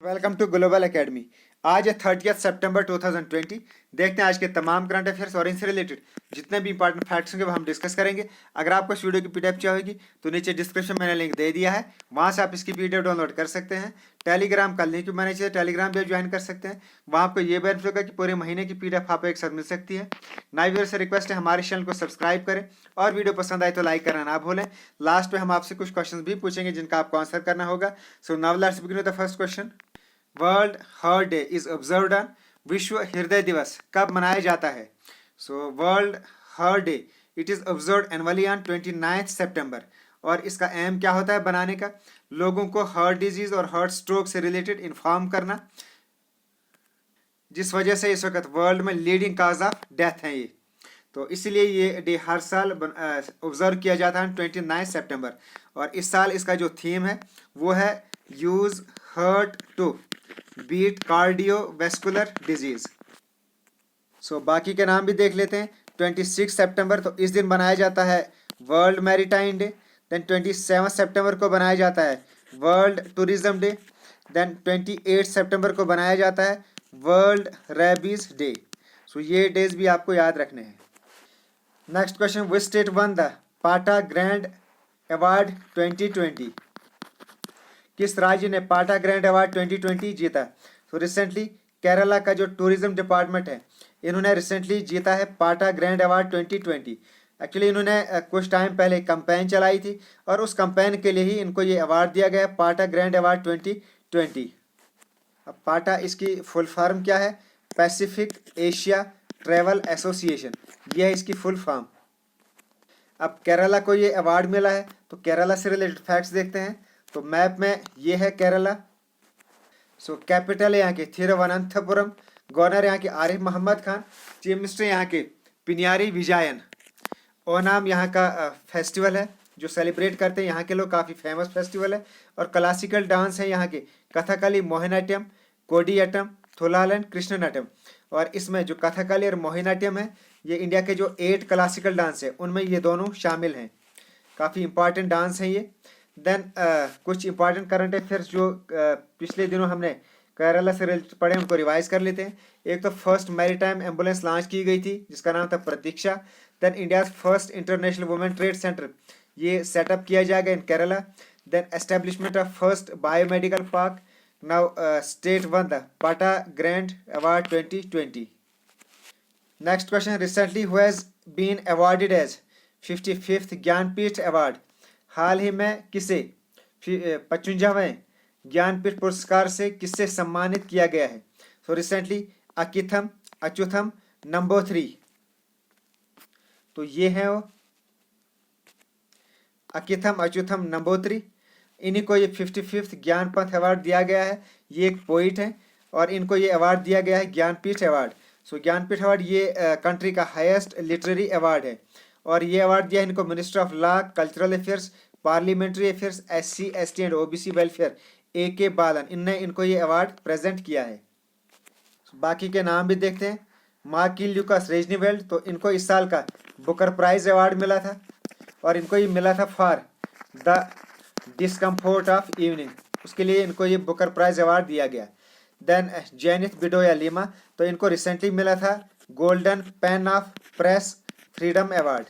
Welcome to global academy. आज है 30 सितंबर 2020। देखते हैं आज के तमाम करंट अफेयर्स और इनसे रिलेटेड जितने भी इंपॉर्टेंट फैक्ट्स होंगे वो हम डिस्कस करेंगे। अगर आपको इस वीडियो की पीडीएफ चाहिए तो नीचे डिस्क्रिप्शन में मैंने लिंक दे दिया है, वहाँ से आप इसकी पीडीएफ डाउनलोड कर सकते हैं। टेलीग्राम का लिंक भी मैंने चाहिए, टेलीग्राम भी ज्वाइन कर सकते हैं। वहाँ आपको ये बेनिफिट होगा कि पूरे महीने की पीडीएफ आपको एक साथ मिल सकती है। नए व्यूअर से रिक्वेस्ट है हमारे चैनल को सब्सक्राइब करें और वीडियो पसंद आए तो लाइक करना ना भूलें। लास्ट में हम आपसे कुछ क्वेश्चन भी पूछेंगे जिनका आपको आंसर करना होगा। So now let's begin with the first question. World heart day is observed on, विश्व हृदय दिवस कब मनाया जाता है? So world heart day it is observed annually on 29 सितंबर। और इसका एम क्या होता है बनाने का? लोगों को हार्ट डिजीज और हार्ट स्ट्रोक से रिलेटेड इन्फॉर्म करना, जिस वजह से इस वक्त वर्ल्ड में लीडिंग काज ऑफ डेथ है ये। तो इसलिए ये डे हर साल ऑब्जर्व किया जाता है 29 सितंबर। और इस साल इसका जो थीम है वो है use heart to beat cardiovascular disease. So बाकी के नाम भी देख लेते हैं। 26 सितंबर तो इस दिन मनाया जाता है वर्ल्ड मैरीटाइम डे। देन 27 सितंबर को बनाया जाता है वर्ल्ड टूरिज्म डे। देन 28 सितंबर को बनाया जाता है वर्ल्ड रेबीज डे। सो ये डेज भी आपको याद रखने हैं। Next question, which state won the PATA grand award 2020? किस राज्य ने पाटा ग्रैंड अवार्ड 2020 जीता? तो रिसेंटली केरला का जो टूरिज्म डिपार्टमेंट है इन्होंने रिसेंटली जीता है पाटा ग्रैंड अवार्ड 2020। एक्चुअली इन्होंने कुछ टाइम पहले कैंपेन चलाई थी और उस कैंपेन के लिए ही इनको ये अवार्ड दिया गया है पाटा ग्रैंड अवार्ड 2020। अब पाटा इसकी फुल फॉर्म क्या है? पैसिफिक एशिया ट्रेवल एसोसिएशन, ये है इसकी फुल फॉर्म। अब केरला को ये अवार्ड मिला है तो केरला से रिलेटेड फैक्ट्स देखते हैं। तो मैप में ये है केरला। सो कैपिटल है यहाँ के थिरुवनंतपुरम, गवर्नर यहाँ के आरिफ मोहम्मद खान, चीफ मिनिस्टर यहाँ के पिनियारी विजयन। ओनाम यहाँ का फेस्टिवल है जो सेलिब्रेट करते हैं यहाँ के लोग, काफ़ी फेमस फेस्टिवल है। और क्लासिकल डांस है यहाँ के कथकली, मोहिनीअट्टम, कोडियट्टम, थुलालन, कृष्णनट्टम। और इसमें जो कथकली और मोहिनीअट्टम है ये इंडिया के जो 8 क्लासिकल डांस है उनमें ये दोनों शामिल हैं। काफ़ी इंपॉर्टेंट डांस है ये। देन कुछ इंपॉर्टेंट करंट अफेयर्स जो पिछले दिनों हमने केरला से रिलेटेड पढ़े उनको रिवाइज कर लेते हैं। एक तो फर्स्ट मैरीटाइम एम्बुलेंस लॉन्च की गई थी जिसका नाम था Pratiksha. Then India first international women trade centre ये सेटअप किया जाएगा in Kerala. Then establishment of first biomedical park. Now state won the PATA grand award 2020। Next question, recently who has been awarded as 55th Jnanpith award? हाल ही में किसे 55वें ज्ञानपीठ पुरस्कार से किससे सम्मानित किया गया है? सो रिसेंटली अकिथम अच्युथम नंबोथरी, तो ये है वो अकिथम अच्युथम नंबोत्री। इन्हीं को ये 55th ज्ञानपीठ अवार्ड दिया गया है। ये एक पोइट है और इनको ये अवार्ड दिया गया है ज्ञानपीठ अवार्ड। सो ज्ञानपीठ अवार्ड ये कंट्री का हाईएस्ट लिटरेरी अवार्ड है और ये अवार्ड दिया है इनको minister of law, cultural affairs, parliamentary affairs, SC ST and OBC welfare AK बालन, इनने इनको ये अवार्ड प्रेजेंट किया है। बाकी के नाम भी देखते हैं। मार्किल ल्यूकास रेजनीवेल्ड, तो इनको इस साल का बुकर प्राइज अवार्ड मिला था और इनको ये मिला था फॉर द डिस्कम्फोर्ट ऑफ इवनिंग, उसके लिए इनको ये बुकर प्राइज अवार्ड दिया गया। देन जेनिथ बिडोया लिमा, तो इनको रिसेंटली मिला था golden pen of press freedom award.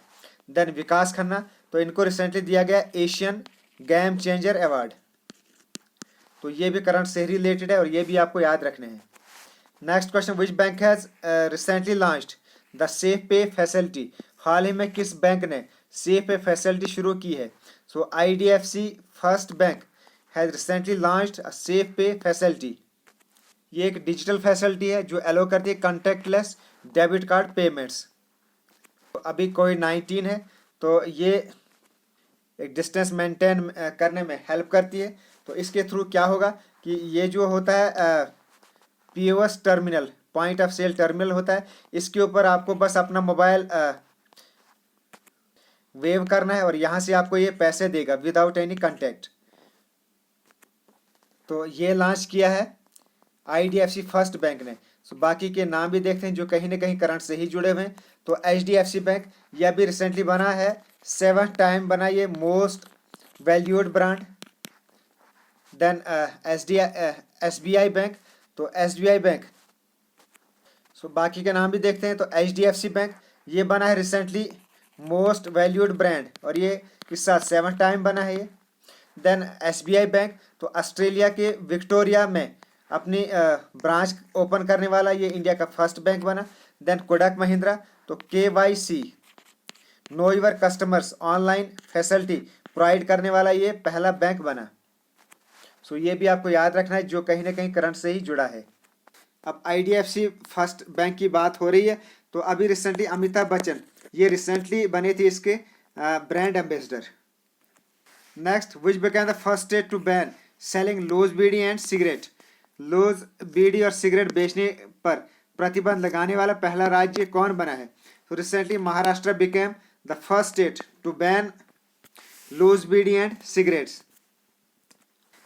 Then Vikas Khanna, तो इनको रिसेंटली दिया गया एशियन गेम चेंजर अवार्ड। तो ये भी करंट से रिलेटेड है और ये भी आपको याद रखने हैं। Next question, which bank has recently launched the safe पे फैसिलिटी? हाल ही में किस बैंक ने सेफ पे फैसिलिटी शुरू की है? सो IDFC first bank has recently launched a safe पे फैसिलिटी। ये एक डिजिटल फैसिलिटी है जो अलो करती है कॉन्टैक्टलेस डेबिट कार्ड पेमेंट्स। तो अभी कोविड-19 है तो ये एक डिस्टेंस मेंटेन करने में हेल्प करती है। तो इसके थ्रू क्या होगा कि ये जो होता है POS terminal, point of sale terminal होता है, इसके ऊपर आपको बस अपना मोबाइल वेव करना है और यहाँ से आपको ये पैसे देगा विदाउट एनी कॉन्टैक्ट। तो ये लॉन्च किया है IDFC फर्स्ट बैंक ने। सो बाकी के नाम भी देखते हैं जो कहीं ना कहीं करंट से ही जुड़े हुए हैं। तो HDFC बैंक यह भी रिसेंटली बना है, 7th टाइम बना ये most valued brand. Then SBI bank. तो SBI बैंक, सो बाकी के नाम भी देखते हैं। तो HDFC बैंक, ये बना है रिसेंटली मोस्ट वैल्यूड ब्रांड, और ये इस साल 7 टाइम बना है ये। देन SBI बैंक, तो ऑस्ट्रेलिया के विक्टोरिया में अपनी ब्रांच ओपन करने वाला ये इंडिया का फर्स्ट बैंक बना। देन कोटक महिंद्रा, तो KYC know your customers online facility provide करने वाला ये पहला बैंक बना। सो ये भी आपको याद रखना है, जो कहीं ना कहीं करंट से ही जुड़ा है। अब IDFC फर्स्ट बैंक की बात हो रही है, तो अभी रिसेंटली अमिताभ बच्चन ये रिसेंटली बने थे इसके brand ambassador. Next, which became the first state to ban selling loose bidi and cigarette. Loose बीड़ी और सिगरेट बेचने पर प्रतिबंध लगाने वाला पहला राज्य कौन बना है? तो recently Maharashtra became the first state to ban loose bidi and cigarettes.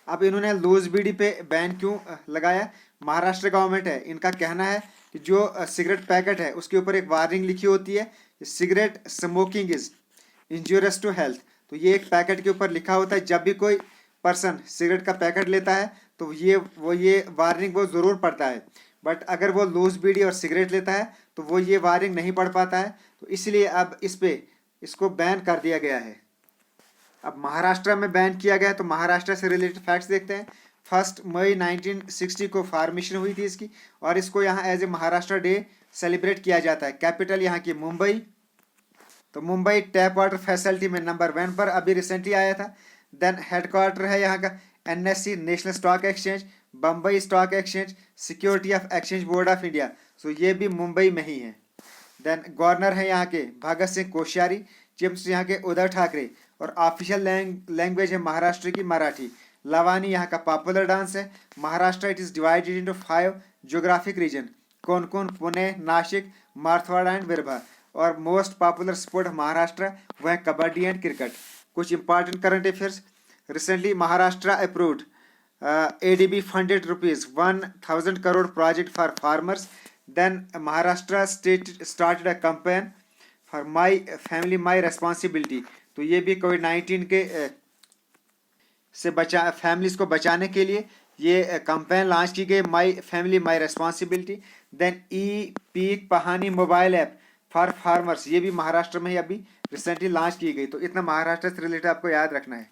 अब इन्होंने लूज बीड़ी पे बैन क्यों लगाया? महाराष्ट्र गवर्नमेंट है, इनका कहना है कि जो सिगरेट पैकेट है उसके ऊपर एक वार्निंग लिखी होती है, cigarette smoking is injurious to health. तो ये एक पैकेट के ऊपर लिखा होता है, जब भी कोई पर्सन सिगरेट का पैकेट लेता है तो ये वार्निंग वो ज़रूर पढ़ता है। बट अगर वो लूज बीड़ी और सिगरेट लेता है तो वो ये वार्निंग नहीं पढ़ पाता है, तो इसलिए अब इसको बैन कर दिया गया है। अब महाराष्ट्र में बैन किया गया, तो महाराष्ट्र से रिलेटेड फैक्ट्स देखते हैं। 1 मई 1960 को फॉर्मेशन हुई थी इसकी, और इसको यहाँ as a Maharashtra Day celebrate किया जाता है। कैपिटल यहाँ की मुंबई, तो मुंबई टैप वाटर फैसिलिटी में नंबर 1 पर अभी रिसेंटली आया था। देन हेडक्वार्टर है यहाँ का NSE national stock exchange, Bombay stock exchange, security of exchange board of India, so ये भी मुंबई में ही है। देन गवर्नर है यहाँ के भगत सिंह कोश्यारी, चीफ मिनिस्टर यहाँ के उद्धव ठाकरे, और ऑफिशियल लैंग्वेज है महाराष्ट्र की मराठी। लवानी यहाँ का पॉपुलर डांस है। Maharashtra it is divided into 5 geographic region, Konkan, Pune, Nashik, Marathwada and Vidarbha. और मोस्ट पॉपुलर स्पोर्ट महाराष्ट्र वह है कबड्डी एंड क्रिकेट। कुछ important current affairs, recently Maharashtra approved ADB funded ₹1,000 crore project for farmers. Then Maharashtra state started a campaign for my family my responsibility. तो ये भी कोविड-19 के से families को बचाने के लिए ये कैंपेन लॉन्च की गई, my family my responsibility. Then Peek Pahani mobile app for farmers, ये भी महाराष्ट्र में ही अभी रिसेंटली लॉन्च की गई। तो इतना महाराष्ट्र से रिलेटेड आपको याद रखना है।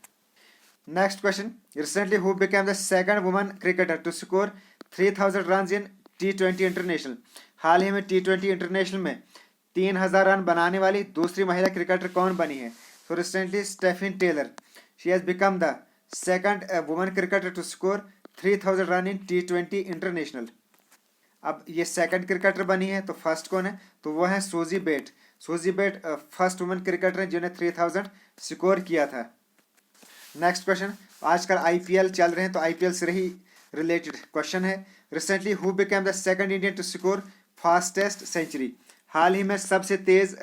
Next question, recently who became the second woman cricketer to score 3000 run in T20 international. हाल ही में T20 इंटरनेशनल में 3000 रन बनाने वाली दूसरी महिला क्रिकेटर कौन बनी है? So recently Stafanie Taylor, she has become the second woman cricketer to score 3000 run in T20 international. अब ये सेकंड क्रिकेटर बनी है, तो फर्स्ट कौन है? तो वो है सूजी बेट। सूजी बेट फर्स्ट वुमन क्रिकेटर है जिन्हें 3000 स्कोर किया था। नेक्स्ट क्वेश्चन, आजकल IPL चल रहे हैं, तो IPL से ही रिलेटेड क्वेश्चन है। Recently who became the second Indian to score fastest century. हाल ही में सबसे तेज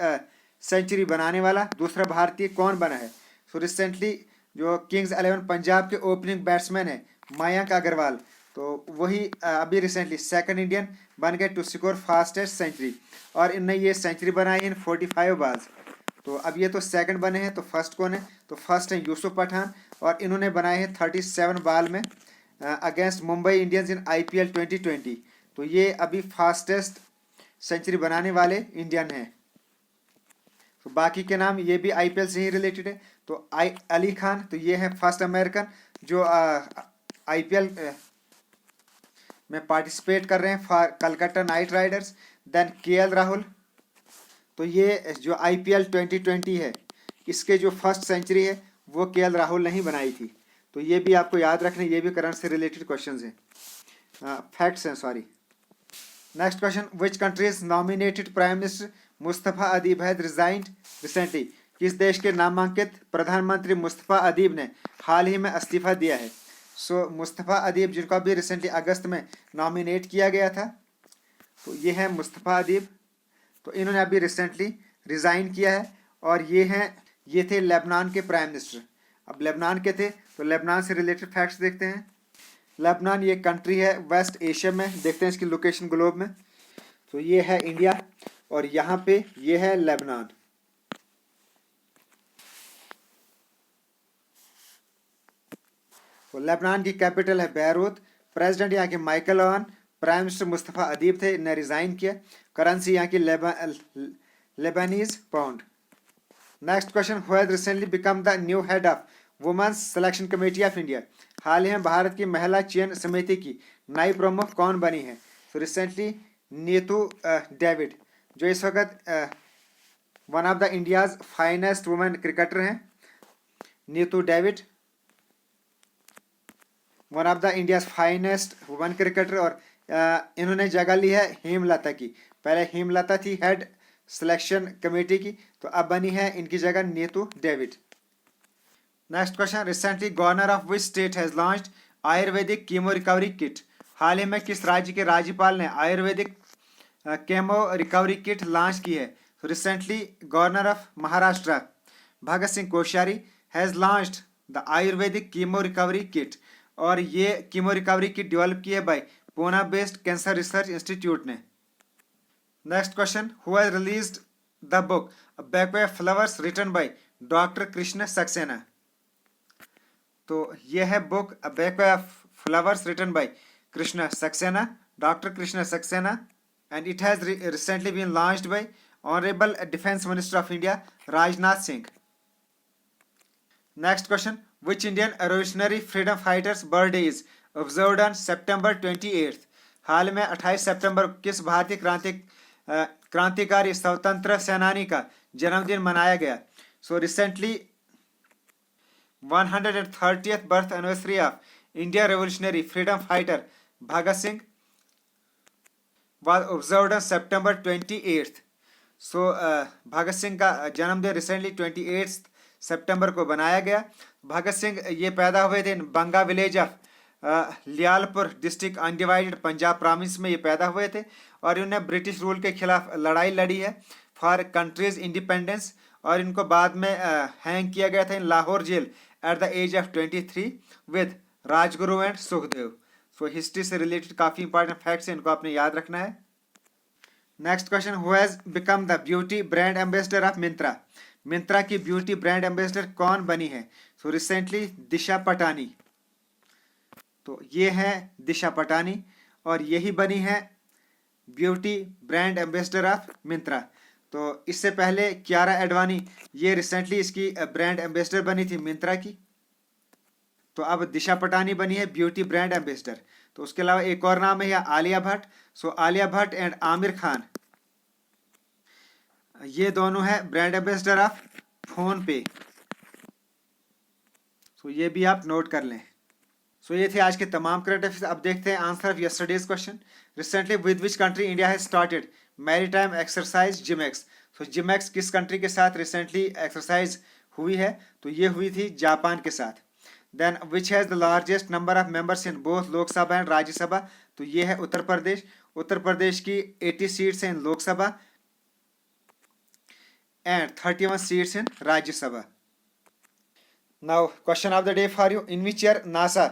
सेंचुरी बनाने वाला दूसरा भारतीय कौन बना है? सो रिसेंटली जो किंग्स 11 पंजाब के ओपनिंग बैट्समैन है मयंक अग्रवाल, तो वही अभी रिसेंटली सेकंड इंडियन बन गए टू स्कोर फास्टेस्ट सेंचुरी, और इनने ये सेंचुरी बनाई इन 45 बॉल्स। तो अब ये तो सेकंड बने हैं, तो फर्स्ट कौन है? तो फर्स्ट है यूसुफ पठान, और इन्होंने बनाए हैं 37 बॉल में against Mumbai Indians in IPL 2020। तो ये अभी फास्टेस्ट सेंचुरी बनाने वाले इंडियन हैं। तो बाकी के नाम ये भी IPL से ही रिलेटेड है। तो अली खान, तो ये है फर्स्ट अमेरिकन जो IPL में पार्टिसिपेट कर रहे हैं for Calcutta Knight Riders. Then KL Rahul, तो ये जो IPL 2020 है इसके जो फर्स्ट सेंचुरी है वो KL राहुल ने ही बनाई थी। तो ये भी आपको याद रखना, ये भी करंट से रिलेटेड क्वेश्चंस हैं, फैक्ट्स हैं sorry. Next question, which countries nominated prime minister Mustafa Adib has resigned recently. किस देश के नामांकित प्रधानमंत्री मुस्तफ़ा अदीब ने हाल ही में इस्तीफा दिया है? सो मुस्तफ़ा अदीब, जिनको अभी रिसेंटली अगस्त में नॉमिनेट किया गया था, तो ये है मुस्तफ़ा अदीब। तो इन्होंने अभी रिसेंटली रिज़ाइन किया है, और ये थे लेबनान के प्राइम मिनिस्टर। अब लेबनान के थे, तो लेबनान से रिलेटेड फैक्ट्स देखते हैं। लेबनान ये कंट्री है वेस्ट एशिया में, देखते हैं इसकी लोकेशन ग्लोब में। तो ये है इंडिया, और यहाँ पे ये है लेबनान। तो लेबनान की कैपिटल है बैरूत, प्रेसिडेंट यहाँ के Michel Aoun, prime minister Mustafa Adib थे, इन्हें रिजाइन किया। करेंसी यहाँ की Lebanese pound. Next question, who has recently become the new head of women's selection committee of India. हाल ही में भारत की महिला चयन समिति की नई प्रमुख कौन बनी है? तो रिसेंटली नीतू डेविड, जो इस वक्त one of the India's finest women cricketer हैं। Neetu David one of the India's finest women cricketer, और इन्होंने जगह ली है हेमलता की। पहले हेमलता थी हेड सिलेक्शन कमेटी की, तो अब बनी है इनकी जगह Neetu David. Next question, recently governor of which state has launched ayurvedic chemo recovery kit. हाल ही में किस राज्य के राज्यपाल ने ayurvedic chemo recovery kit launch की है? तो recently governor of Maharashtra Bhagat Singh Koshyari has launched the ayurvedic chemo recovery kit, और ये कीमो रिकवरी किट डेवलप की है by Poona based cancer research institute ने। Next question, who has released the book a bouquet of flowers written by doctor Krishna Saxena. तो ये है book a bouquet of flowers written by Krishna Saxena, doctor Krishna Saxena, and it has recently been launched by Honorable Defence Minister of India Rajnath Singh. Next question, which Indian revolutionary freedom fighters birthday is observed on September 28th? हाल में 28 सितंबर किस भारतीय क्रांतिकारी स्वतंत्र सेनानी का जन्मदिन मनाया गया? So recently 130th birth anniversary of Indian revolutionary freedom fighter Bhagat Singh was observed on September 28th. So Bhagat Singh का जन्मदिन रिसेंटली 28 सितंबर को बनाया गया। भगत सिंह ये पैदा हुए थे Banga village of Lyallpur district undivided Punjab province में ये पैदा हुए थे, और इन्होंने ब्रिटिश रूल के खिलाफ लड़ाई लड़ी है फॉर कंट्रीज इंडिपेंडेंस, और इनको बाद में हैंग किया गया था in Lahore jail at the age of 23 with Rajguru and Sukhdev. So history से रिलेटेड काफ़ी इंपॉर्टेंट फैक्ट्स हैं, इनको आपने याद रखना है। Next question, who has become the beauty brand ambassador of Myntra. Myntra की ब्यूटी ब्रांड एम्बेसडर कौन बनी है? So recently Disha Patani. तो ये है दिशा पटानी, और यही बनी है beauty brand ambassador of Myntra. तो इससे पहले कियारा एडवानी, ये रिसेंटली इसकी ब्रांड एम्बेसडर बनी थी मिंत्रा की। तो अब दिशा पटानी बनी है ब्यूटी ब्रांड एम्बेसडर। तो उसके अलावा एक और नाम है आलिया भट्ट। सो आलिया भट्ट एंड आमिर खान, ये दोनों है ब्रांड एम्बेसडर ऑफ फोन पे। सो ये भी आप नोट कर लें। सो ये थे आज के तमाम करंट अफेयर्स। अब देखते हैं answer of yesterday's question. Recently with which country India has started maritime exercise JIMEX. So JIMEX किस कंट्री के साथ रिसेंटली एक्सरसाइज हुई है? तो ये हुई थी जापान के साथ। Then which has the largest number of members in both Lok Sabha and Rajya Sabha. तो ये है उत्तर प्रदेश। उत्तर प्रदेश की 80 सीट्स हैं in Lok Sabha and 31 seats in Rajya Sabha. Now question of the day for you, in which year NASA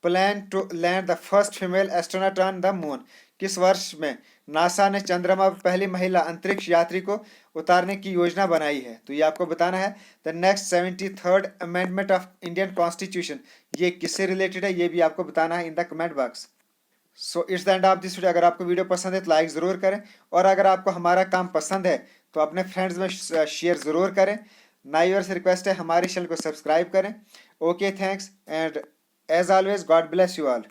plan to land the first female astronaut on the moon. किस वर्ष में NASA ने चंद्रमा पर पहली महिला अंतरिक्ष यात्री को उतारने की योजना बनाई है? तो ये आपको बताना है। The next 73rd amendment of Indian constitution, ये किससे रिलेटेड है, ये भी आपको बताना है in the comment box. So it's the end of this video. अगर आपको वीडियो पसंद है तो लाइक ज़रूर करें, और अगर आपको हमारा काम पसंद है तो अपने फ्रेंड्स में शेयर ज़रूर करें। नाई से रिक्वेस्ट है हमारे चैनल को सब्सक्राइब करें। Okay, thanks and as always God bless you all.